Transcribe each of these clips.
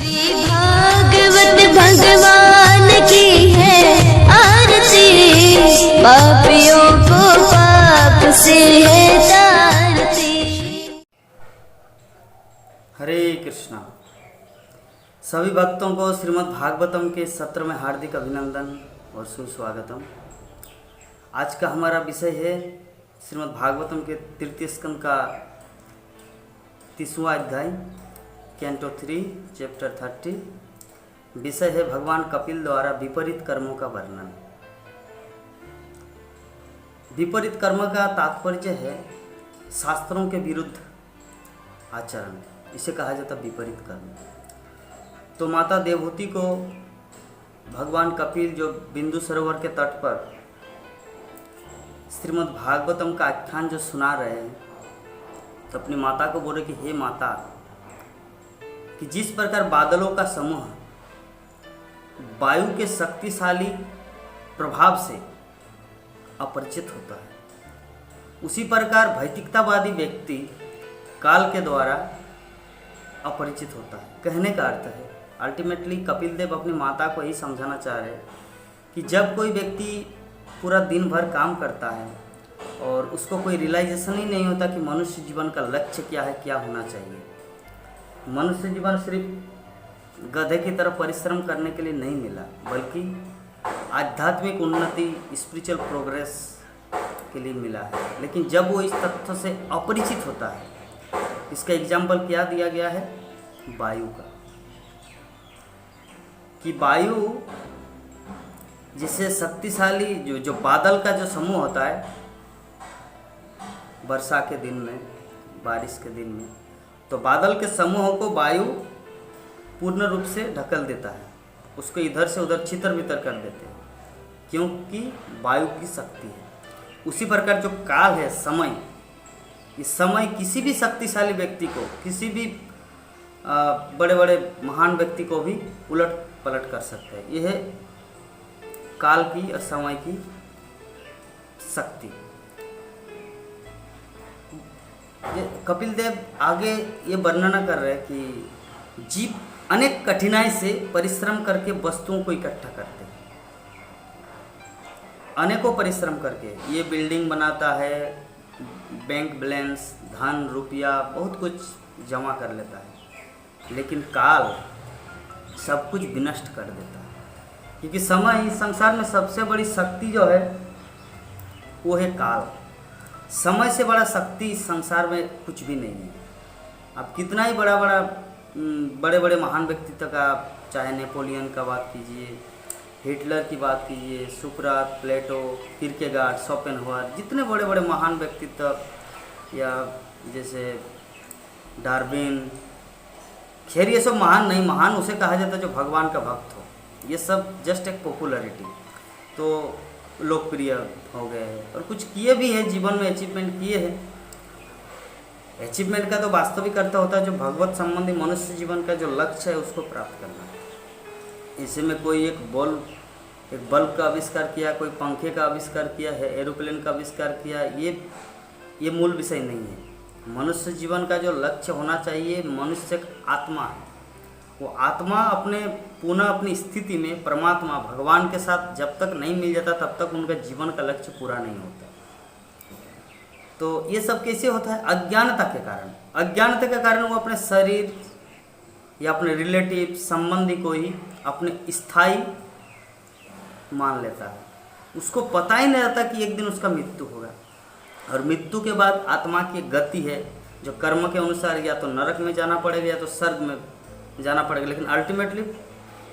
श्री भागवत भगवान की है आरती, पापियों को पाप से है तारती। हरे कृष्णा। सभी भक्तों को श्रीमद् भागवतम के सत्र में हार्दिक अभिनंदन और सुस्वागतम। आज का हमारा विषय है श्रीमद् भागवतम के तृतीय स्कंद का 30वां अध्याय, कैंटो 3 चैप्टर 30। विषय है भगवान कपिल द्वारा विपरीत कर्मों का वर्णन। विपरीत कर्म का तात्पर्य है शास्त्रों के विरुद्ध आचरण, इसे कहा जाता विपरीत कर्म। तो माता देवहूति को भगवान कपिल जो बिंदु सरोवर के तट पर श्रीमद् भागवतम का आख्यान जो सुना रहे हैं, तो अपनी माता को बोले कि हे माता, कि जिस प्रकार बादलों का समूह वायु के शक्तिशाली प्रभाव से अपरिचित होता है, उसी प्रकार भौतिकतावादी व्यक्ति काल के द्वारा अपरिचित होता है। कहने का अर्थ है अल्टीमेटली कपिल देव अपनी माता को यही समझाना चाह रहे हैं कि जब कोई व्यक्ति पूरा दिन भर काम करता है और उसको कोई रियलाइजेशन ही नहीं होता कि मनुष्य जीवन का लक्ष्य क्या है, क्या होना चाहिए। मनुष्य जीवन सिर्फ गधे की तरह परिश्रम करने के लिए नहीं मिला, बल्कि आध्यात्मिक उन्नति, स्पिरिचुअल प्रोग्रेस के लिए मिला है। लेकिन जब वो इस तथ्य से अपरिचित होता है, इसका एग्जाम्पल क्या दिया गया है वायु का, कि वायु जिससे शक्तिशाली जो बादल का जो समूह होता है वर्षा के दिन में, बारिश के दिन में, तो बादल के समूहों को वायु पूर्ण रूप से ढकल देता है, उसको इधर से उधर छितर बितर कर देते हैं, क्योंकि वायु की शक्ति है। उसी प्रकार जो काल है, समय, इस समय किसी भी शक्तिशाली व्यक्ति को, किसी भी बड़े बड़े महान व्यक्ति को भी उलट पलट कर सकते हैं। यह है काल की और समय की शक्ति। कपिल देव आगे ये वर्णना कर रहे हैं कि जीव अनेक कठिनाई से परिश्रम करके वस्तुओं को इकट्ठा करते हैं, अनेकों परिश्रम करके ये बिल्डिंग बनाता है, बैंक बैलेंस, धन, रुपया, बहुत कुछ जमा कर लेता है, लेकिन काल सब कुछ विनष्ट कर देता है। क्योंकि समय इस संसार में सबसे बड़ी शक्ति जो है वो है काल। समय से बड़ा शक्ति इस संसार में कुछ भी नहीं है। आप कितना ही बड़े बड़े महान व्यक्तित्व का, चाहे नेपोलियन का बात कीजिए, हिटलर की बात कीजिए, सुकरात, प्लेटो, किरकेगार्ड, शोपेनहावर, जितने बड़े बड़े महान व्यक्तित्व, या जैसे डार्विन, खैर ये सब महान नहीं, महान उसे कहा जाता है जो भगवान का भक्त हो। ये सब जस्ट एक पॉपुलैरिटी, तो लोकप्रिय हो गए हैं और कुछ किए भी हैं जीवन में, अचीवमेंट किए हैं। अचीवमेंट का तो वास्तविक अर्थ होता है जो भगवत संबंधी मनुष्य जीवन का जो लक्ष्य है उसको प्राप्त करना। इसी में कोई एक बल्ब का आविष्कार किया, कोई पंखे का आविष्कार किया है, एरोप्लेन का आविष्कार किया, ये मूल विषय नहीं है। मनुष्य जीवन का जो लक्ष्य होना चाहिए, मनुष्य एक आत्मा है, वो आत्मा अपने पुनः अपनी स्थिति में परमात्मा भगवान के साथ जब तक नहीं मिल जाता तब तक उनका जीवन का लक्ष्य पूरा नहीं होता। तो ये सब कैसे होता है? अज्ञानता के कारण। अज्ञानता के कारण वो अपने शरीर या अपने रिलेटिव संबंधी को ही अपने स्थायी मान लेता है। उसको पता ही नहीं रहता कि एक दिन उसका मृत्यु होगा, और मृत्यु के बाद आत्मा की गति है जो कर्म के अनुसार या तो नरक में जाना पड़ेगा या तो स्वर्ग में जाना पड़ेगा, लेकिन अल्टीमेटली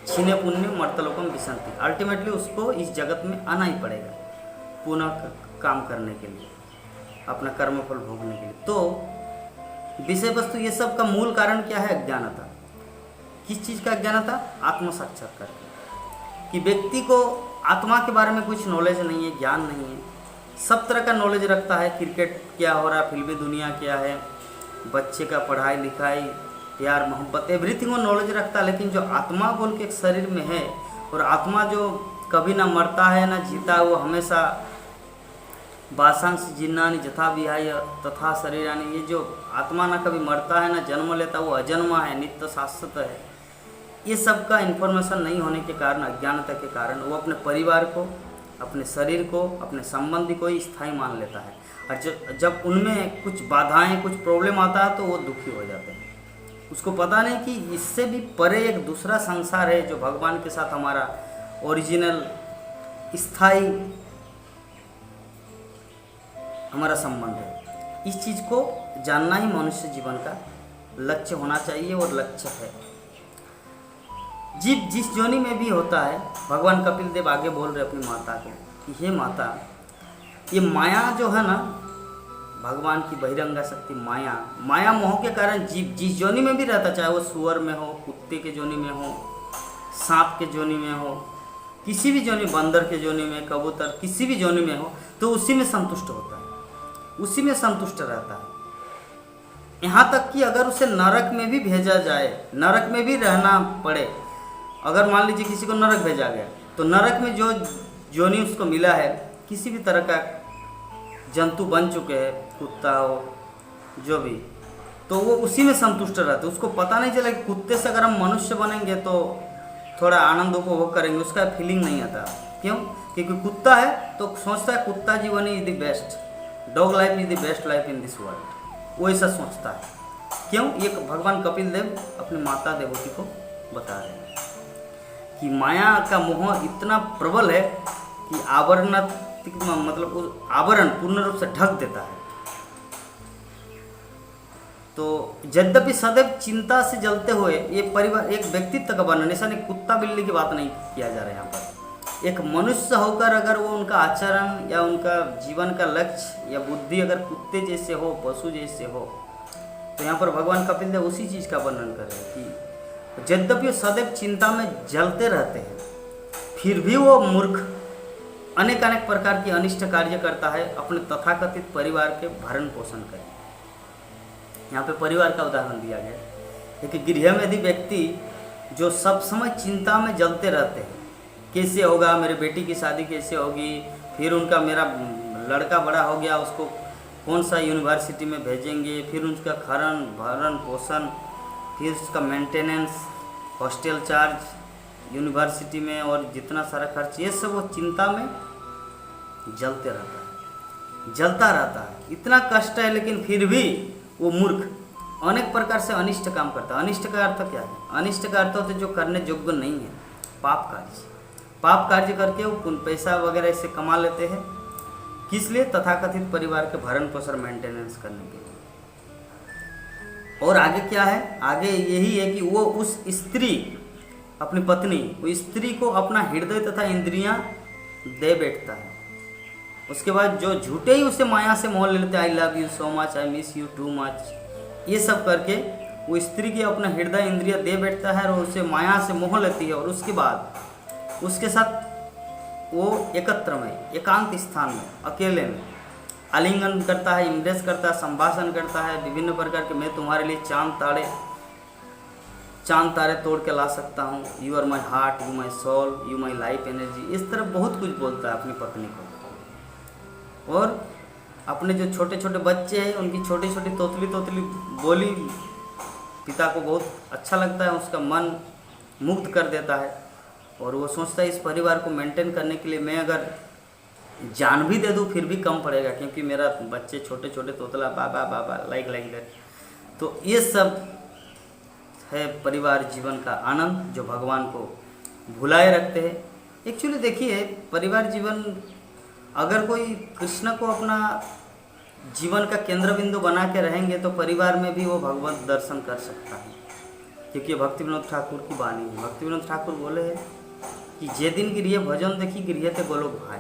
छीने पुण्य मर्तलोकम विसंति, अल्टीमेटली उसको इस जगत में आना ही पड़ेगा पुनः काम करने के लिए, अपना कर्मफल भोगने के लिए। तो विषय वस्तु ये सब का मूल कारण क्या है? अज्ञानता। किस चीज़ का अज्ञानता? आत्म साक्षात्कार, कि व्यक्ति को आत्मा के बारे में कुछ नॉलेज नहीं है, ज्ञान नहीं है। सब तरह का नॉलेज रखता है, क्रिकेट क्या हो रहा है, फिल्मी दुनिया क्या है, बच्चे का पढ़ाई लिखाई, प्यार मोहब्बत, एवरीथिंग वो नॉलेज रखता है। लेकिन जो आत्मा बोल के एक शरीर में है, और आत्मा जो कभी ना मरता है ना जीता, वो हमेशा वासांश जिन्नानि जथा विहाय तथा शरीरानि, ये जो आत्मा ना कभी मरता है ना जन्म लेता, वो अजन्मा है, नित्य शाश्वत है। ये सब का इन्फॉर्मेशन नहीं होने के कारण, अज्ञानता के कारण वो अपने परिवार को, अपने शरीर को, अपने संबंधी को ही स्थायी मान लेता है। और जब उनमें कुछ बाधाएं, कुछ प्रॉब्लम आता है तो वो दुखी हो जाते हैं। उसको पता नहीं कि इससे भी परे एक दूसरा संसार है जो भगवान के साथ हमारा ओरिजिनल स्थायी हमारा संबंध है। इस चीज़ को जानना ही मनुष्य जीवन का लक्ष्य होना चाहिए और लक्ष्य है। जीव जिस योनि में भी होता है, भगवान कपिल देव आगे बोल रहे अपनी माता को कि हे माता, ये माया जो है ना, भगवान की बहिरंगा शक्ति माया मोह के कारण जीव जिस योनि में भी रहता, चाहे वो सुअर में हो, कुत्ते के योनि में हो, सांप के योनि में हो, किसी भी योनि, बंदर के योनि में, कबूतर, किसी भी योनि में हो, तो उसी में संतुष्ट होता है, उसी में संतुष्ट रहता है। यहाँ तक कि अगर उसे नरक में भी भेजा जाए, नरक में भी रहना पड़े, अगर मान लीजिए किसी को नरक भेजा गया, तो नरक में जो योनि उसको मिला है, किसी भी तरह का जंतु बन चुके हैं, कुत्ता हो, जो भी, तो वो उसी में संतुष्ट रहता है। उसको पता नहीं चला कि कुत्ते से अगर हम मनुष्य बनेंगे तो थोड़ा आनंद उपभोग करेंगे, उसका फीलिंग नहीं आता। क्यों? क्योंकि कुत्ता है तो सोचता है कुत्ता जीवन is the best, dog life is the best life in this world, वो ऐसा सोचता है। क्यों? ये भगवान कपिल देव अपनी माता देवती को बता रहे हैं कि माया का मोह इतना प्रबल है कि आवरणात्मक, मतलब उस आवरण पूर्ण रूप से ढक देता है। तो यद्यपि सदैव चिंता से जलते हुए ये परिवार एक व्यक्तित्व का वर्णन, ऐसा नहीं कुत्ता बिल्ली की बात नहीं किया जा रहा है यहाँ पर। एक मनुष्य होकर अगर वो उनका आचरण या उनका जीवन का लक्ष्य या बुद्धि अगर कुत्ते जैसे हो, पशु जैसे हो, तो यहाँ पर भगवान कपिल देव उसी चीज़ का वर्णन कर रहे हैं कि यद्यपि वो सदैव चिंता में जलते रहते हैं, फिर भी वो मूर्ख अनेक प्रकार की अनिष्ट कार्य करता है अपने तथाकथित परिवार के भरण पोषण कर। यहाँ पे परिवार का उदाहरण दिया गया है कि गृहमेधी व्यक्ति जो सब समय चिंता में जलते रहते हैं, कैसे होगा, मेरे बेटी की शादी कैसे होगी, फिर उनका मेरा लड़का बड़ा हो गया, उसको कौन सा यूनिवर्सिटी में भेजेंगे, फिर उसका भरण पोषण, फिर उसका मेंटेनेंस, हॉस्टल चार्ज यूनिवर्सिटी में और जितना सारा खर्च, ये सब वो चिंता में जलते रहता है, जलता रहता है। इतना कष्ट है लेकिन फिर भी वो मूर्ख अनेक प्रकार से अनिष्ट काम करता है। अनिष्ट का अर्थ क्या है? अनिष्ट का अर्थ होता है जो करने योग्य नहीं है, पाप कार्य। पाप कार्य करके वो पैसा वगैरह इससे कमा लेते हैं, किस लिए? तथाकथित परिवार के भरण पोषण मेंटेनेंस करने के लिए। और आगे क्या है? आगे यही है कि वो उस स्त्री, अपनी पत्नी, वो स्त्री को अपना हृदय तथा इंद्रियां दे बैठता है। उसके बाद जो झूठे ही उसे माया से मोह ले लेते, I love you so much, I miss you too much, ये सब करके वो स्त्री की अपना हृदय इंद्रिया दे बैठता है और उसे माया से मोह लेती है। और उसके बाद उसके साथ वो एकत्र में, एकांत स्थान में, अकेले में आलिंगन करता है, इम्प्रेस करता है, संभाषण करता है विभिन्न प्रकार के, मैं तुम्हारे लिए चांद तारे तोड़ के ला सकता हूँ, you are my heart, you my soul, you my life energy, इस तरह बहुत कुछ बोलता है अपनी पत्नी को। और अपने जो छोटे छोटे बच्चे हैं उनकी छोटी छोटी तोतली बोली पिता को बहुत अच्छा लगता है, उसका मन मुग्ध कर देता है। और वो सोचता है इस परिवार को मेंटेन करने के लिए मैं अगर जान भी दे दूँ फिर भी कम पड़ेगा, क्योंकि मेरा बच्चे छोटे छोटे तोतला बाबा बाबा लाइक कर। तो ये सब है परिवार जीवन का आनंद जो भगवान को भुलाए रखते हैं। एक्चुअली देखिए, परिवार जीवन अगर कोई कृष्ण को अपना जीवन का केंद्र बिंदु बना के रहेंगे तो परिवार में भी वो भगवत दर्शन कर सकता है, क्योंकि भक्ति विनोद ठाकुर की वाणी है। भक्ति विनोद ठाकुर बोले हैं कि जे दिन गृह भजन देखी गृह ते बोलो भाई,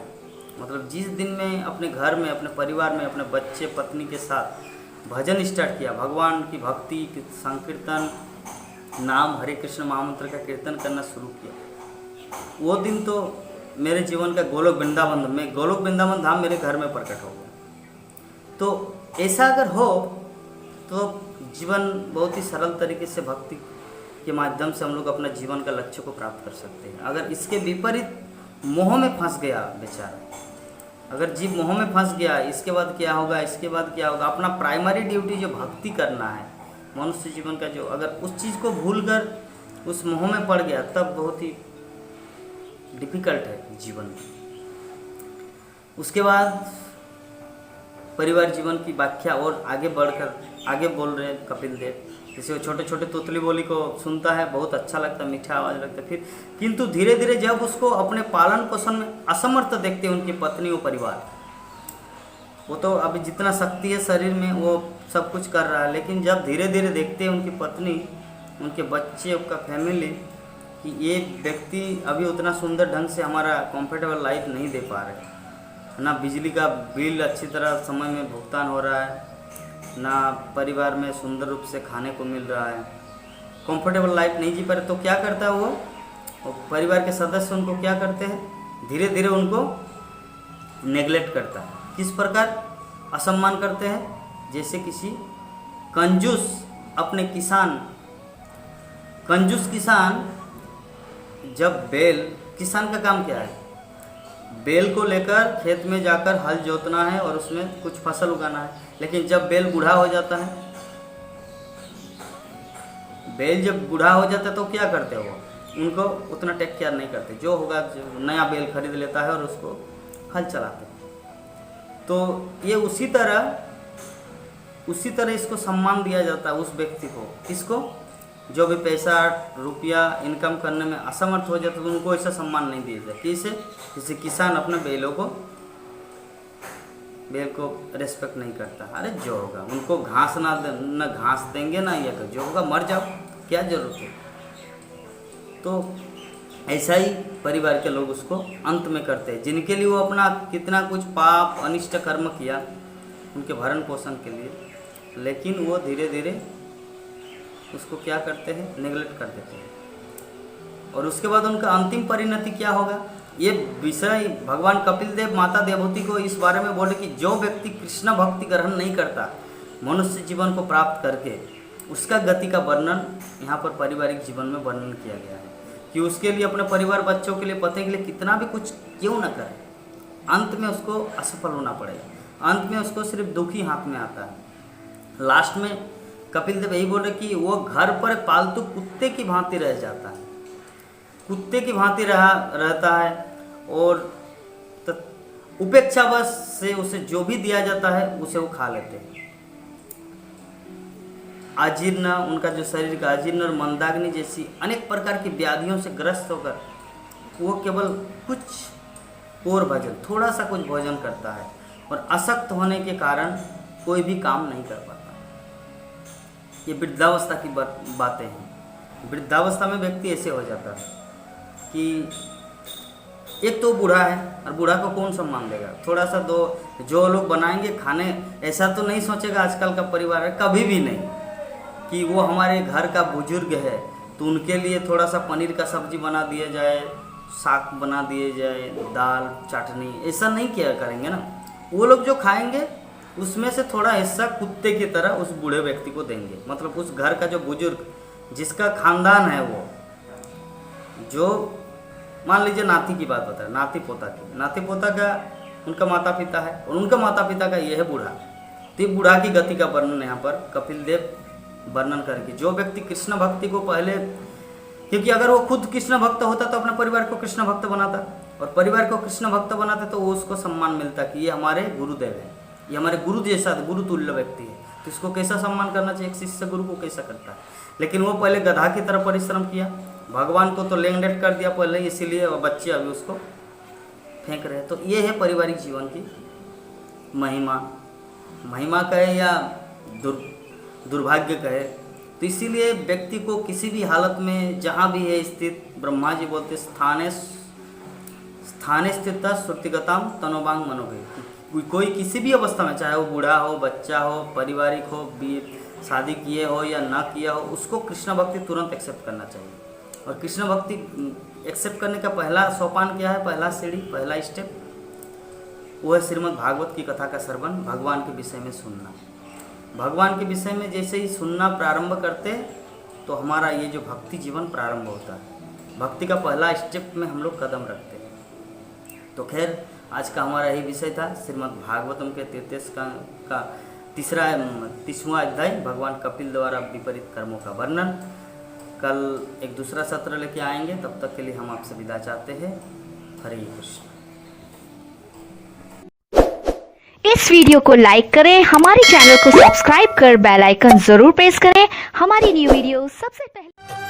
मतलब जिस दिन में अपने घर में, अपने परिवार में, अपने बच्चे पत्नी के साथ भजन स्टार्ट किया, भगवान की भक्ति, संकीर्तन, नाम हरे कृष्ण महामंत्र का कीर्तन करना शुरू किया, वो दिन तो मेरे जीवन का गोलोक वृंदावन धाम मेरे घर में प्रकट हो गया। तो ऐसा अगर हो तो जीवन बहुत ही सरल तरीके से भक्ति के माध्यम से हम लोग अपना जीवन का लक्ष्य को प्राप्त कर सकते हैं। अगर इसके विपरीत मोह में फंस गया बेचारा, अगर जीव मोह में फंस गया, इसके बाद क्या होगा, इसके बाद क्या होगा, अपना प्राइमरी ड्यूटी जो भक्ति करना है मनुष्य जीवन का, जो अगर उस चीज़ को भूल कर उस मोह में पड़ गया तब बहुत ही डिफिकल्ट है जीवन। उसके बाद परिवार जीवन की व्याख्या और आगे बढ़कर आगे बोल रहे हैं कपिल देव। जैसे वो छोटे छोटे तोतली बोली को सुनता है, बहुत अच्छा लगता है, मीठा आवाज़ लगता है। फिर किंतु धीरे धीरे जब उसको अपने पालन पोषण में असमर्थ देखते हैं उनकी पत्नी और परिवार, वो तो अभी जितना शक्ति है शरीर में वो सब कुछ कर रहा है, लेकिन जब धीरे धीरे देखते हैं उनकी पत्नी, उनके बच्चे, उनका फैमिली कि ये व्यक्ति अभी उतना सुंदर ढंग से हमारा कंफर्टेबल लाइफ नहीं दे पा रहे, ना बिजली का बिल अच्छी तरह समय में भुगतान हो रहा है, ना परिवार में सुंदर रूप से खाने को मिल रहा है, कंफर्टेबल लाइफ नहीं जी पा रहे, तो क्या करता है वो परिवार के सदस्य उनको क्या करते हैं, धीरे धीरे उनको नेग्लेक्ट करता है। किस प्रकार असम्मान करते हैं, जैसे किसी कंजूस अपने कंजूस किसान जब बैल, किसान का काम क्या है, बैल को लेकर खेत में जाकर हल जोतना है और उसमें कुछ फसल उगाना है, लेकिन जब बैल बूढ़ा हो जाता है, बैल जब बूढ़ा हो जाता है तो क्या करते हो, उनको उतना टेक केयर नहीं करते, जो होगा जो नया बैल खरीद लेता है और उसको हल चलाते हैं। तो ये उसी तरह इसको सम्मान दिया जाता है उस व्यक्ति को, किसको, जो भी पैसा रुपया इनकम करने में असमर्थ हो जाता है तो उनको ऐसा सम्मान नहीं दिया जाता। किसे, जैसे किसान अपने बैल को रेस्पेक्ट नहीं करता, अरे जो होगा उनको घास ना घास देंगे ना, ये जो होगा मर जाओ, क्या जरूरत है। तो ऐसा ही परिवार के लोग उसको अंत में करते हैं, जिनके लिए वो अपना कितना कुछ पाप अनिष्ट कर्म किया उनके भरण पोषण के लिए, लेकिन वो धीरे धीरे उसको क्या करते हैं, नेग्लेक्ट कर देते हैं। और उसके बाद उनका अंतिम परिणति क्या होगा, ये विषय भगवान कपिल देव माता देवहूति को इस बारे में बोले कि जो व्यक्ति कृष्ण भक्ति ग्रहण नहीं करता मनुष्य जीवन को प्राप्त करके, उसका गति का वर्णन यहाँ पर पारिवारिक जीवन में वर्णन किया गया है कि उसके लिए अपने परिवार, बच्चों के लिए, पति के लिए कितना भी कुछ क्यों न करे, अंत में उसको असफल होना पड़ेगा, अंत में उसको सिर्फ दुख ही हाथ में आता है। लास्ट में कपिल देव यही बोल रहे कि वो घर पर पालतू कुत्ते की भांति रह जाता है, कुत्ते की भांति रहता है और उपेक्षावश से उसे जो भी दिया जाता है उसे वो खा लेते हैं। अजीर्ण, उनका जो शरीर का अजीर्ण और मंदाग्नि जैसी अनेक प्रकार की व्याधियों से ग्रस्त होकर वो केवल कुछ और भोजन, थोड़ा सा कुछ भोजन करता है और अशक्त होने के कारण कोई भी काम नहीं कर पाता। ये वृद्धावस्था की बातें हैं। वृद्धावस्था में व्यक्ति ऐसे हो जाता है कि एक तो बूढ़ा है और बूढ़ा को कौन सम्मान देगा, थोड़ा सा दो, जो लोग बनाएंगे खाने, ऐसा तो नहीं सोचेगा आजकल का परिवार है, कभी भी नहीं कि वो हमारे घर का बुजुर्ग है तो उनके लिए थोड़ा सा पनीर का सब्जी बना दिया जाए, साग बना दिए जाए, दाल चटनी, ऐसा नहीं किया करेंगे ना। वो लोग जो खाएंगे उसमें से थोड़ा हिस्सा कुत्ते की तरह उस बूढ़े व्यक्ति को देंगे, मतलब उस घर का जो बुजुर्ग जिसका खानदान है, वो जो मान लीजिए नाती की बात बता रहे, नाती पोता का उनका माता पिता है और उनका माता पिता का ये है बूढ़ा। तो ये बूढ़ा की गति का वर्णन यहाँ पर कपिल देव वर्णन करके, जो व्यक्ति कृष्ण भक्ति को पहले, क्योंकि अगर वो खुद कृष्ण भक्त होता तो अपने परिवार को कृष्ण भक्त बनाता और परिवार को कृष्ण भक्त बनाते तो वो उसको सम्मान मिलता कि ये हमारे गुरुदेव है, ये हमारे गुरु जैसा गुरु तुल्य व्यक्ति है, तो इसको कैसा सम्मान करना चाहिए, एक शिष्य गुरु को कैसा करता है। लेकिन वो पहले गधा की तरह परिश्रम किया, भगवान को तो लेंगडेट कर दिया पहले, इसीलिए बच्चे अभी उसको फेंक रहे हैं। तो ये है पारिवारिक जीवन की महिमा कहे या दुर्भाग्य कहे। तो इसीलिए व्यक्ति को किसी भी हालत में जहाँ भी है स्थित, ब्रह्मा जी बोलते स्थाने स्थित श्रुतिगताम तनोवांग मनोभे, कोई किसी भी अवस्था में, चाहे वो बूढ़ा हो, बच्चा हो, पारिवारिक हो, शादी किए हो या ना किया हो, उसको कृष्ण भक्ति तुरंत एक्सेप्ट करना चाहिए। और कृष्ण भक्ति एक्सेप्ट करने का पहला सोपान क्या है, पहला सीढ़ी, पहला स्टेप, वो है श्रीमद् भागवत की कथा का श्रवण, भगवान के विषय में सुनना। भगवान के विषय में जैसे ही सुनना प्रारंभ करते तो हमारा ये जो भक्ति जीवन प्रारंभ होता है, भक्ति का पहला स्टेप में हम लोग कदम रखते हैं। तो खैर आज का हमारा यही विषय था, श्रीमद् भागवतम के 33 का 30वां अध्याय, भगवान कपिल द्वारा विपरीत कर्मों का वर्णन। कल एक दूसरा सत्र लेके आएंगे। तब तक के लिए हम आपसे विदा चाहते हैं। हरे कृष्ण। इस वीडियो को लाइक करें, हमारे चैनल को सब्सक्राइब कर बेल आइकन जरूर प्रेस करें हमारी न्यू वीडियो सबसे पहले।